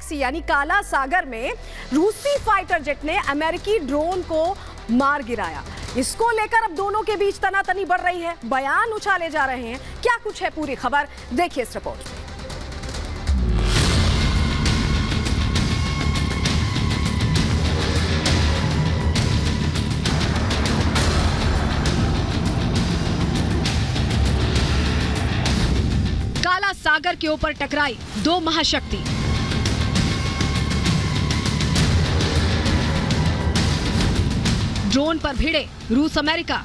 सी यानी काला सागर में रूसी फाइटर जेट ने अमेरिकी ड्रोन को मार गिराया। इसको लेकर अब दोनों के बीच तनातनी बढ़ रही है, बयान उछाले जा रहे हैं। क्या कुछ है पूरी खबर, देखिए इस रिपोर्ट में। काला सागर के ऊपर टकराई दो महाशक्ति। ड्रोन पर भिड़े रूस अमेरिका।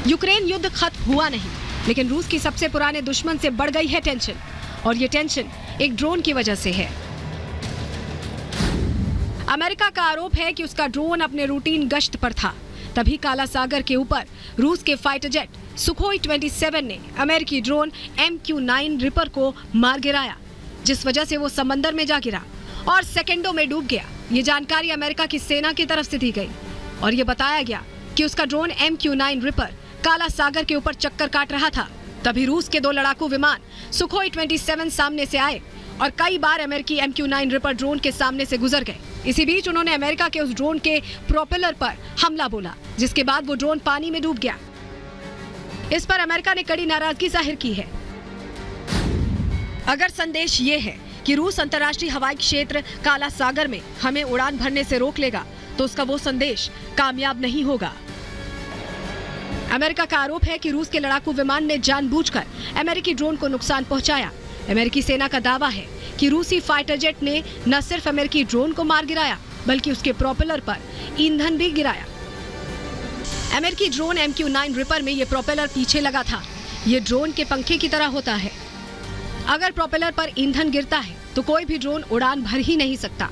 यूक्रेन युद्ध खत्म हुआ नहीं, लेकिन रूस की सबसे पुराने दुश्मन से बढ़ गई है टेंशन, और ये टेंशन एक ड्रोन की वजह से है। अमेरिका का आरोप है कि उसका ड्रोन अपने रूटीन गश्त पर था, तभी काला सागर के ऊपर रूस के फाइटर जेट सुखोई 27 ने अमेरिकी ड्रोन MQ-9 रिपर को मार गिराया, जिस वजह से वो समंदर में जा गिरा और सेकंडों में डूब गया। ये जानकारी अमेरिका की सेना की तरफ से दी गई और ये बताया गया कि उसका ड्रोन MQ-9 रिपर काला सागर के ऊपर चक्कर काट रहा था। तभी रूस के दो लड़ाकू विमान सुखोई 27 सामने से आए और कई बार अमेरिकी MQ-9 रिपर ड्रोन के सामने से गुजर गए। इसी बीच उन्होंने अमेरिका के उस ड्रोन के प्रोपेलर पर हमला बोला, जिसके बाद वो ड्रोन पानी में डूब गया। इस पर अमेरिका ने कड़ी नाराजगी जाहिर की है। अगर संदेश ये है कि रूस अंतर्राष्ट्रीय हवाई क्षेत्र काला सागर में हमें उड़ान भरने से रोक लेगा, तो उसका वो संदेश कामयाब नहीं होगा। अमेरिका का आरोप है कि रूस के लड़ाकू विमान ने जानबूझकर अमेरिकी ड्रोन को नुकसान पहुंचाया। अमेरिकी सेना का दावा है कि रूसी फाइटर जेट ने न सिर्फ अमेरिकी ड्रोन को मार गिराया, बल्कि उसके प्रोपेलर पर ईंधन भी गिराया। अमेरिकी ड्रोन MQ-9 रिपर में ये प्रोपेलर पीछे लगा था। ये ड्रोन के पंखे की तरह होता है। अगर प्रोपेलर पर ईंधन गिरता है तो कोई भी ड्रोन उड़ान भर ही नहीं सकता।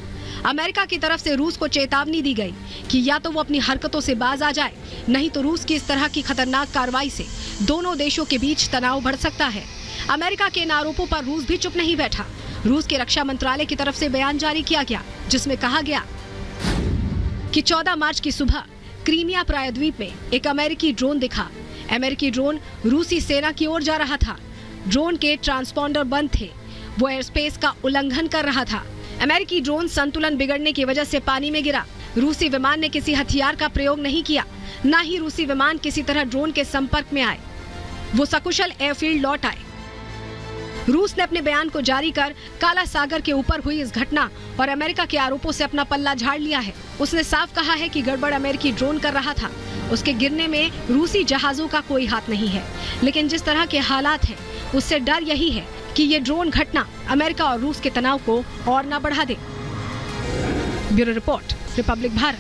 अमेरिका की तरफ से रूस को चेतावनी दी गई कि या तो वो अपनी हरकतों से बाज आ जाए, नहीं तो रूस की इस तरह की खतरनाक कार्रवाई से दोनों देशों के बीच तनाव बढ़ सकता है। अमेरिका के इन आरोपों पर रूस भी चुप नहीं बैठा। रूस के रक्षा मंत्रालय की तरफ से बयान जारी किया गया, जिसमें कहा गया कि 14 मार्च की सुबह क्रीमिया प्रायद्वीप में एक अमेरिकी ड्रोन दिखा। अमेरिकी ड्रोन रूसी सेना की ओर जा रहा था। ड्रोन के ट्रांसपॉन्डर बंद थे। वो एयर स्पेस का उल्लंघन कर रहा था। अमेरिकी ड्रोन संतुलन बिगड़ने की वजह से पानी में गिरा। रूसी विमान ने किसी हथियार का प्रयोग नहीं किया, न ही रूसी विमान किसी तरह ड्रोन के संपर्क में आए। वो सकुशल एयरफील्ड लौट आए। रूस ने अपने बयान को जारी कर काला सागर के ऊपर हुई इस घटना और अमेरिका के आरोपों से अपना पल्ला झाड़ लिया है। उसने साफ कहा है कि गड़बड़ अमेरिकी ड्रोन कर रहा था। उसके गिरने में रूसी जहाजों का कोई हाथ नहीं है, लेकिन जिस तरह के हालात हैं, उससे डर यही है कि ये ड्रोन घटना अमेरिका और रूस के तनाव को और न बढ़ा दे। Bureau report, Republic Bharat.